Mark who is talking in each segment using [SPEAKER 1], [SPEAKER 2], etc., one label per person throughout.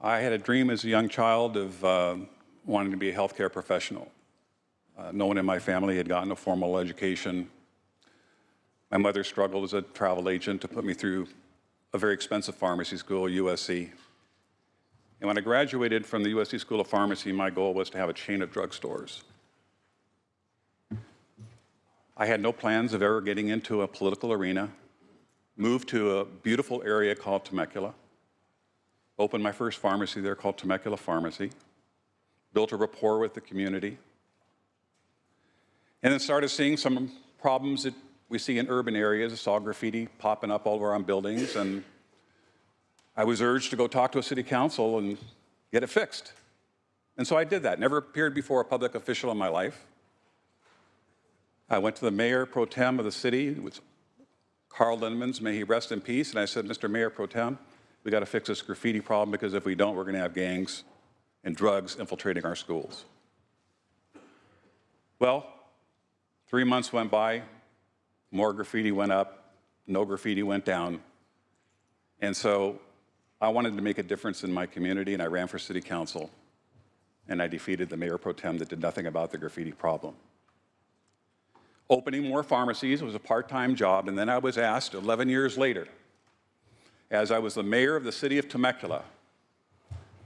[SPEAKER 1] I had a dream as a young child of wanting to be a healthcare professional. No one in my family had gotten a formal education. My mother struggled as a travel agent to put me through a very expensive pharmacy school, USC. And when I graduated from the USC School of Pharmacy, my goal was to have a chain of drugstores. I had no plans of ever getting into a political arena, moved to a beautiful area called Temecula, opened my first pharmacy there called Temecula Pharmacy, built a rapport with the community, and then started seeing some problems that we see in urban areas. I saw graffiti popping up all around buildings, and I was urged to go talk to a city council and get it fixed. And so I did that. Never appeared before a public official in my life. I went to the mayor pro tem of the city, it was Carl Lindemans, may he rest in peace, and I said, Mr. Mayor pro tem, we got to fix this graffiti problem, because if we don't, we're going to have gangs and drugs infiltrating our schools. Well, 3 months went by, more graffiti went up, no graffiti went down. And so I wanted to make a difference in my community, and I ran for city council, and I defeated the mayor pro tem that did nothing about the graffiti problem. Opening more pharmacies was a part-time job, and then I was asked 11 years later, as I was the mayor of the city of Temecula,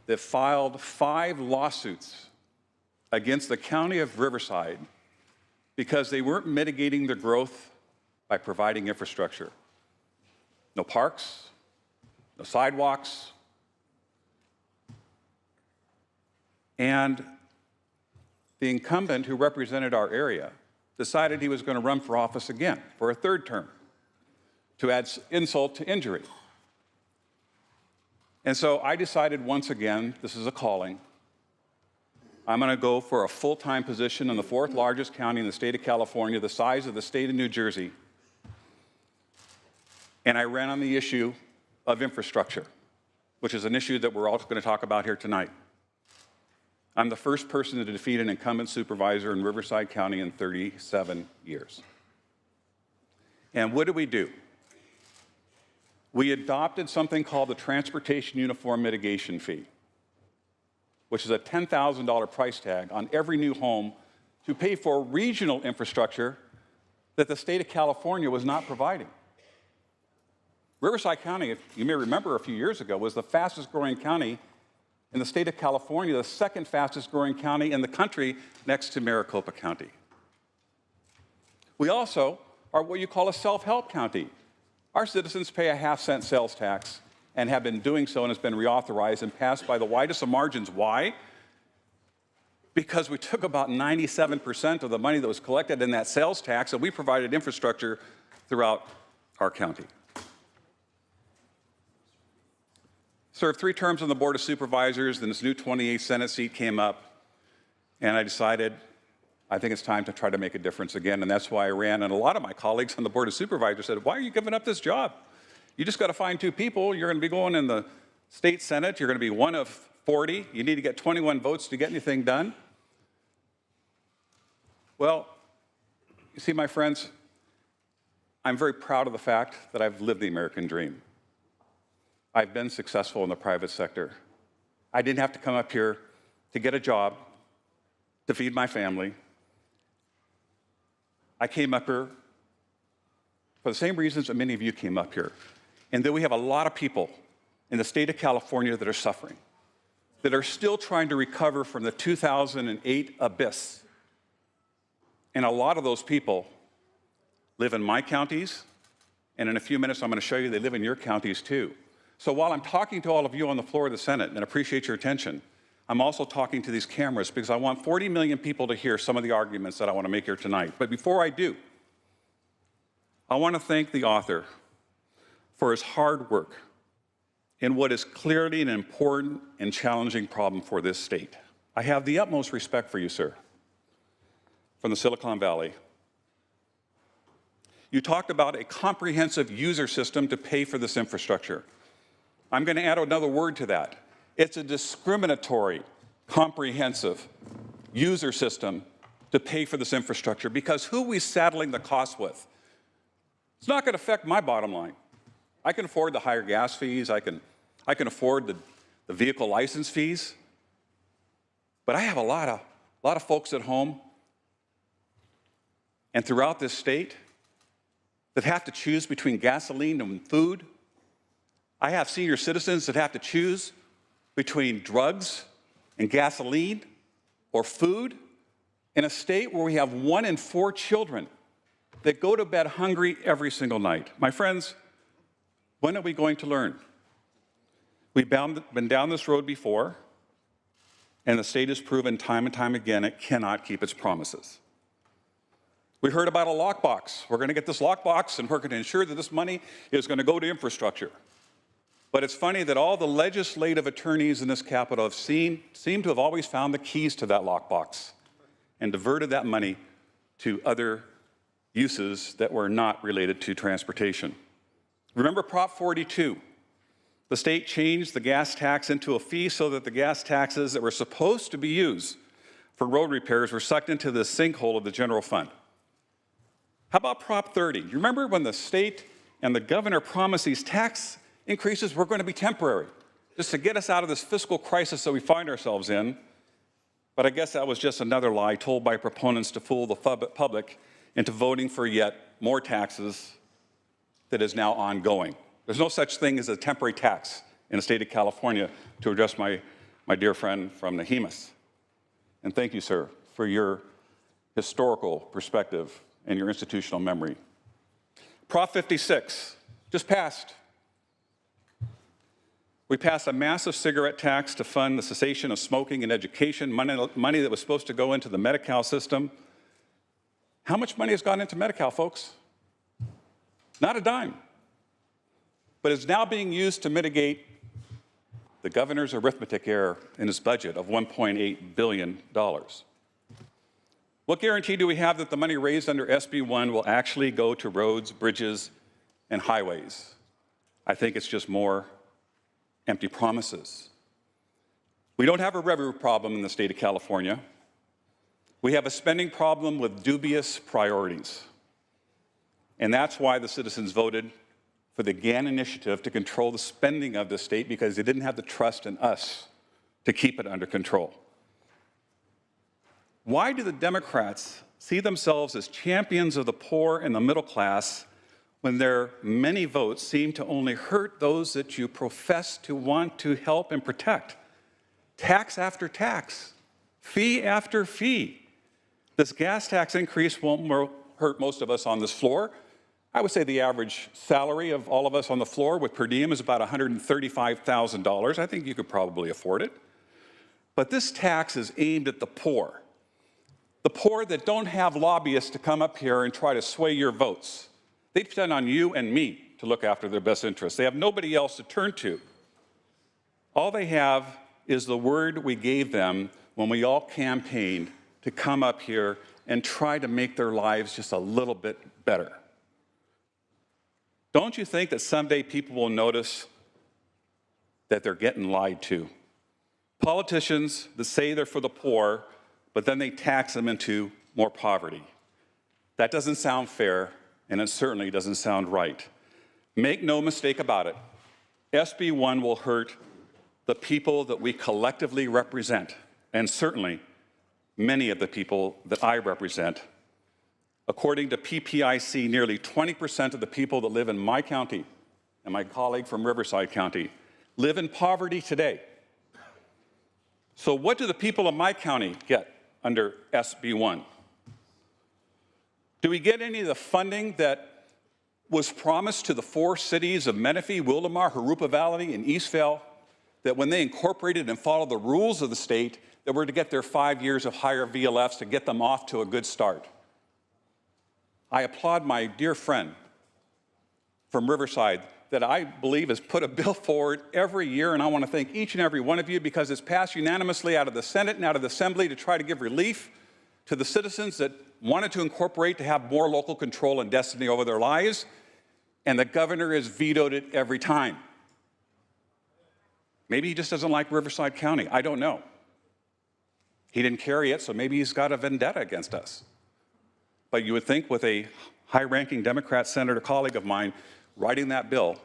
[SPEAKER 1] that filed 5 lawsuits against the county of Riverside because they weren't mitigating the growth by providing infrastructure. No parks, no sidewalks, and the incumbent who represented our area decided he was going to run for office again for a 3rd term to add insult to injury. And so I decided once again, this is a calling. I'm going to go for a full-time position in the 4th largest county in the state of California, the size of the state of New Jersey. And I ran on the issue of infrastructure, which is an issue that we're all going to talk about here tonight. I'm the first person to defeat an incumbent supervisor in Riverside County in 37 years. And what did we do? We adopted something called the Transportation Uniform Mitigation Fee, which is a $10,000 price tag on every new home to pay for regional infrastructure that the state of California was not providing. Riverside County, if you may remember a few years ago, was the fastest growing county in the state of California, the 2nd fastest growing county in the country next to Maricopa County. We also are what you call a self-help county. Our citizens pay a half-cent sales tax and have been doing so, and has been reauthorized and passed by the widest of margins. Why? Because we took about 97% of the money that was collected in that sales tax, and we provided infrastructure throughout our county. Served 3 terms on the Board of Supervisors, then this new 28th Senate seat came up, and I decided I think it's time to try to make a difference again, and that's why I ran. And a lot of my colleagues on the Board of Supervisors said, why are you giving up this job? You just got to find 2 people. You're going to be going in the state Senate. You're going to be one of 40. You need to get 21 votes to get anything done. Well, you see, my friends, I'm very proud of the fact that I've lived the American dream. I've been successful in the private sector. I didn't have to come up here to get a job, to feed my family. I came up here for the same reasons that many of you came up here. And that we have a lot of people in the state of California that are suffering, that are still trying to recover from the 2008 abyss. And a lot of those people live in my counties, and in a few minutes I'm going to show you they live in your counties too. So while I'm talking to all of you on the floor of the Senate, and appreciate your attention, I'm also talking to these cameras because I want 40 million people to hear some of the arguments that I want to make here tonight. But before I do, I want to thank the author for his hard work in what is clearly an important and challenging problem for this state. I have the utmost respect for you, sir, from the Silicon Valley. You talked about a comprehensive user system to pay for this infrastructure. I'm going to add another word to that. It's a discriminatory, comprehensive user system to pay for this infrastructure, because who are we saddling the cost with? It's not going to affect my bottom line. I can afford the higher gas fees. I can afford the vehicle license fees. But I have a lot of folks at home and throughout this state that have to choose between gasoline and food. I have senior citizens that have to choose between drugs and gasoline or food in a state where we have 1 in 4 children that go to bed hungry every single night. My friends, when are we going to learn? We've been down this road before, and the state has proven time and time again it cannot keep its promises. We heard about a lockbox. We're going to get this lockbox, and we're going to ensure that this money is going to go to infrastructure. But it's funny that all the legislative attorneys in this Capitol seem to have always found the keys to that lockbox and diverted that money to other uses that were not related to transportation. Remember Prop 42? The state changed the gas tax into a fee so that the gas taxes that were supposed to be used for road repairs were sucked into the sinkhole of the general fund. How about Prop 30? You remember when the state and the governor promised these tax increases were going to be temporary, just to get us out of this fiscal crisis that we find ourselves in? But I guess that was just another lie told by proponents to fool the public into voting for yet more taxes that is now ongoing. There's no such thing as a temporary tax in the state of California, to address my dear friend from Nahimas. And thank you, sir, for your historical perspective and your institutional memory. Prop 56 just passed. We passed a massive cigarette tax to fund the cessation of smoking and education, money that was supposed to go into the Medi-Cal system. How much money has gone into Medi-Cal, folks? Not a dime. But it's now being used to mitigate the governor's arithmetic error in his budget of $1.8 billion. What guarantee do we have that the money raised under SB1 will actually go to roads, bridges, and highways? I think it's just more empty promises. We don't have a revenue problem in the state of California. We have a spending problem with dubious priorities. And that's why the citizens voted for the GAN initiative to control the spending of the state, because they didn't have the trust in us to keep it under control. Why do the Democrats see themselves as champions of the poor and the middle class when their many votes seem to only hurt those that you profess to want to help and protect? Tax after tax, fee after fee. This gas tax increase won't hurt most of us on this floor. I would say the average salary of all of us on the floor with per diem is about $135,000. I think you could probably afford it. But this tax is aimed at the poor that don't have lobbyists to come up here and try to sway your votes. They depend on you and me to look after their best interests. They have nobody else to turn to. All they have is the word we gave them when we all campaigned to come up here and try to make their lives just a little bit better. Don't you think that someday people will notice that they're getting lied to? Politicians that say they're for the poor, but then they tax them into more poverty. That doesn't sound fair, and it certainly doesn't sound right. Make no mistake about it, SB1 will hurt the people that we collectively represent, and certainly many of the people that I represent. According to PPIC, nearly 20% of the people that live in my county and my colleague from Riverside County live in poverty today. So what do the people of my county get under SB1? Do we get any of the funding that was promised to the 4 cities of Menifee, Wildomar, Jurupa Valley, and Eastvale, that when they incorporated and followed the rules of the state, that were to get their 5 years of higher VLFs to get them off to a good start? I applaud my dear friend from Riverside that I believe has put a bill forward every year, and I want to thank each and every one of you because it's passed unanimously out of the Senate and out of the Assembly to try to give relief to the citizens that wanted to incorporate to have more local control and destiny over their lives, and the governor has vetoed it every time. Maybe he just doesn't like Riverside County. I don't know. He didn't carry it, so maybe he's got a vendetta against us. But you would think with a high-ranking Democrat senator colleague of mine writing that bill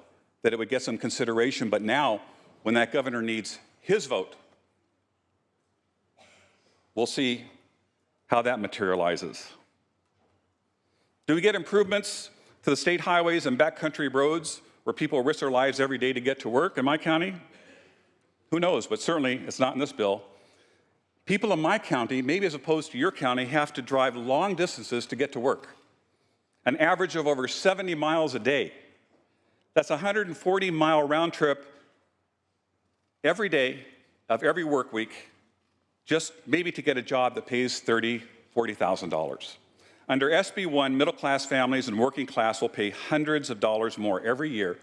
[SPEAKER 1] that it would get some consideration. But now, when that governor needs his vote. We'll see how that materializes. Do we get improvements to the state highways and backcountry roads where people risk their lives every day to get to work in my county? Who knows, but certainly it's not in this bill. People in my county, maybe as opposed to your county, have to drive long distances to get to work, an average of over 70 miles a day. That's a 140-mile round trip every day of every work week, just maybe to get a job that pays $30,000, $40,000. Under SB1, middle-class families and working class will pay hundreds of dollars more every year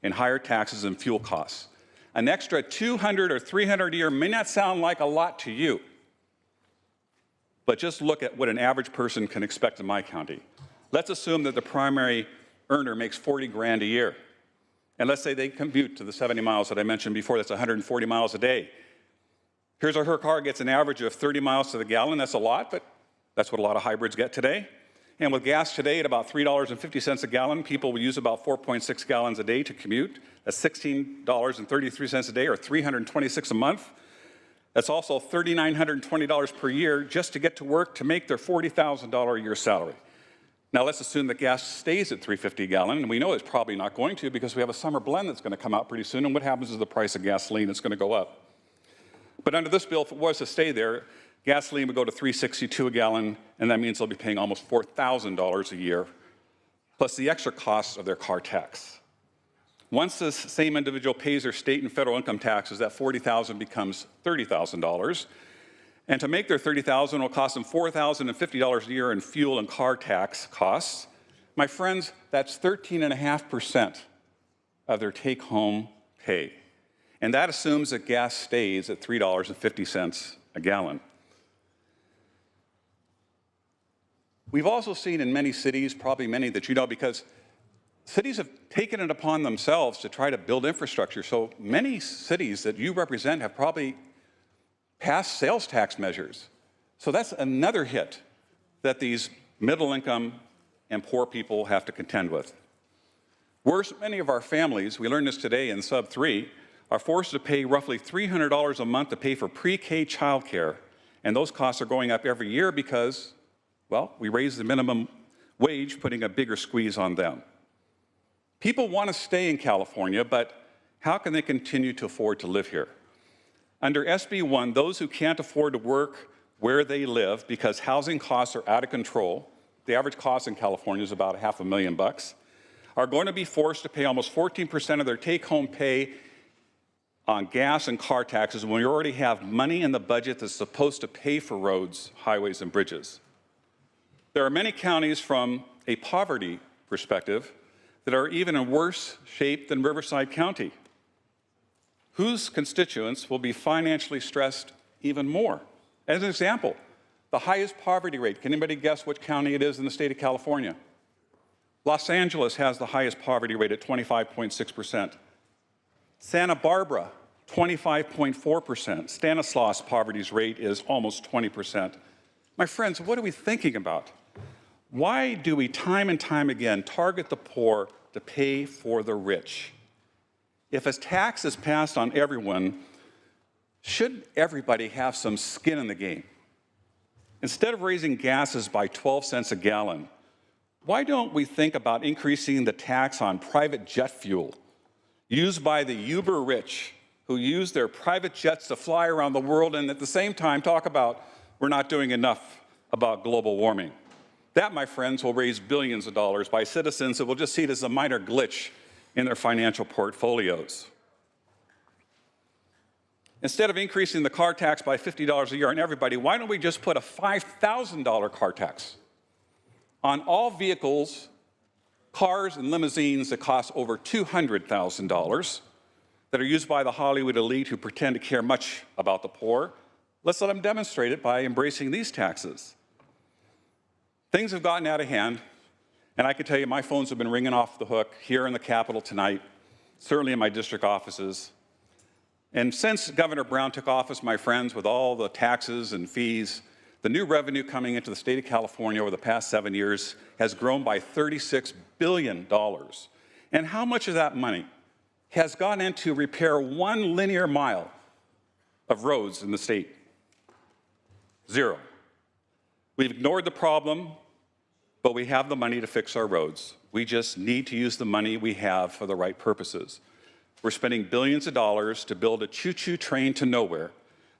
[SPEAKER 1] in higher taxes and fuel costs. An extra $200 or $300 a year may not sound like a lot to you, but just look at what an average person can expect in my county. Let's assume that the primary earner makes 40 grand a year. And let's say they commute to the 70 miles that I mentioned before, that's 140 miles a day. Here's where her car gets an average of 30 miles to the gallon. That's a lot, but that's what a lot of hybrids get today. And with gas today at about $3.50 a gallon, people will use about 4.6 gallons a day to commute. That's $16.33 a day, or $326 a month. That's also $3,920 per year just to get to work to make their $40,000 a year salary. Now let's assume that gas stays at $3.50 a gallon, and we know it's probably not going to because we have a summer blend that's going to come out pretty soon, and what happens is the price of gasoline is going to go up. But under this bill, if it was to stay there, gasoline would go to $3.62 a gallon, and that means they'll be paying almost $4,000 a year, plus the extra costs of their car tax. Once this same individual pays their state and federal income taxes, that $40,000 becomes $30,000. And to make their $30,000, it will cost them $4,050 a year in fuel and car tax costs. My friends, that's 13.5% of their take-home pay. And that assumes that gas stays at $3.50 a gallon. We've also seen in many cities, probably many that you know, because cities have taken it upon themselves to try to build infrastructure. So many cities that you represent have probably passed sales tax measures. So that's another hit that these middle income and poor people have to contend with. Worse, many of our families, we learned this today in sub 3, are forced to pay roughly $300 a month to pay for pre-K childcare. And those costs are going up every year because, well, we raise the minimum wage, putting a bigger squeeze on them. People want to stay in California, but how can they continue to afford to live here? Under SB1, those who can't afford to work where they live because housing costs are out of control, the average cost in California is about $500,000, are going to be forced to pay almost 14% of their take-home pay on gas and car taxes when we already have money in the budget that's supposed to pay for roads, highways, and bridges. There are many counties from a poverty perspective that are even in worse shape than Riverside County, whose constituents will be financially stressed even more. As an example, the highest poverty rate, can anybody guess which county it is in the state of California? Los Angeles has the highest poverty rate at 25.6%. Santa Barbara, 25.4%. Stanislaus poverty's rate is almost 20%. My friends, what are we thinking about? Why do we time and time again target the poor to pay for the rich? If a tax is passed on everyone, should everybody have some skin in the game? Instead of raising gases by 12 cents a gallon, why don't we think about increasing the tax on private jet fuel used by the uber rich who use their private jets to fly around the world and at the same time talk about we're not doing enough about global warming? That, my friends, will raise billions of dollars by citizens that will just see it as a minor glitch in their financial portfolios. Instead of increasing the car tax by $50 a year on everybody, why don't we just put a $5,000 car tax on all vehicles, cars and limousines that cost over $200,000 that are used by the Hollywood elite who pretend to care much about the poor? Let's let them demonstrate it by embracing these taxes. Things have gotten out of hand, and I can tell you my phones have been ringing off the hook here in the Capitol tonight, certainly in my district offices. And since Governor Brown took office, my friends, with all the taxes and fees, the new revenue coming into the state of California over the past 7 years has grown by $36 billion. And how much of that money has gone into repair one linear mile of roads in the state. Zero. We've ignored the problem, but we have the money to fix our roads. We just need to use the money we have for the right purposes. We're spending billions of dollars to build a choo-choo train to nowhere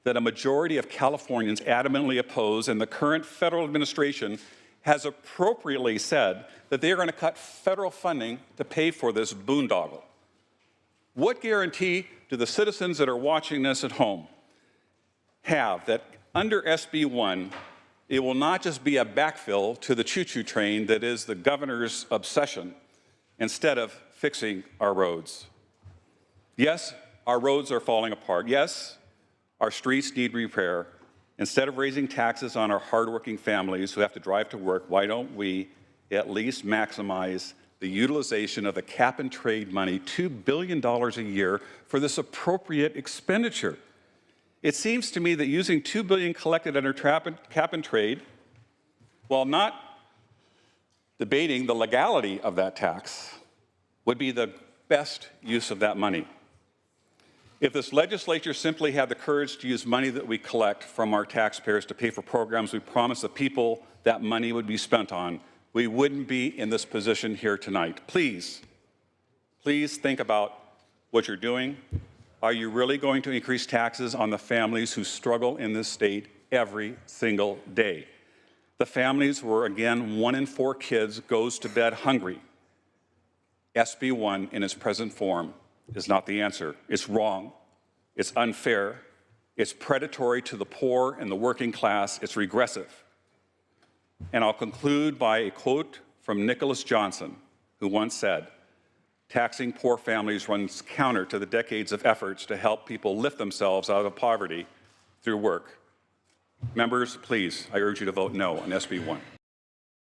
[SPEAKER 1] that a majority of Californians adamantly oppose, and the current federal administration has appropriately said that they are going to cut federal funding to pay for this boondoggle. What guarantee do the citizens that are watching this at home have that under SB1, it will not just be a backfill to the choo-choo train that is the governor's obsession, instead of fixing our roads? Yes, our roads are falling apart. Yes, our streets need repair. Instead of raising taxes on our hardworking families who have to drive to work, why don't we at least maximize the utilization of the cap-and-trade money, $2 billion a year, for this appropriate expenditure? It seems to me that using $2 billion collected under cap-and-trade, while not debating the legality of that tax, would be the best use of that money. If this legislature simply had the courage to use money that we collect from our taxpayers to pay for programs we promised the people that money would be spent on, we wouldn't be in this position here tonight. Please, please think about what you're doing. Are you really going to increase taxes on the families who struggle in this state every single day? The families where, again, 1 in 4 kids goes to bed hungry. SB1 in its present form is not the answer. It's wrong. It's unfair. It's predatory to the poor and the working class. It's regressive. And I'll conclude by a quote from Nicholas Johnson, who once said, "Taxing poor families runs counter to the decades of efforts to help people lift themselves out of poverty through work." Members, please, I urge you to vote no on SB1.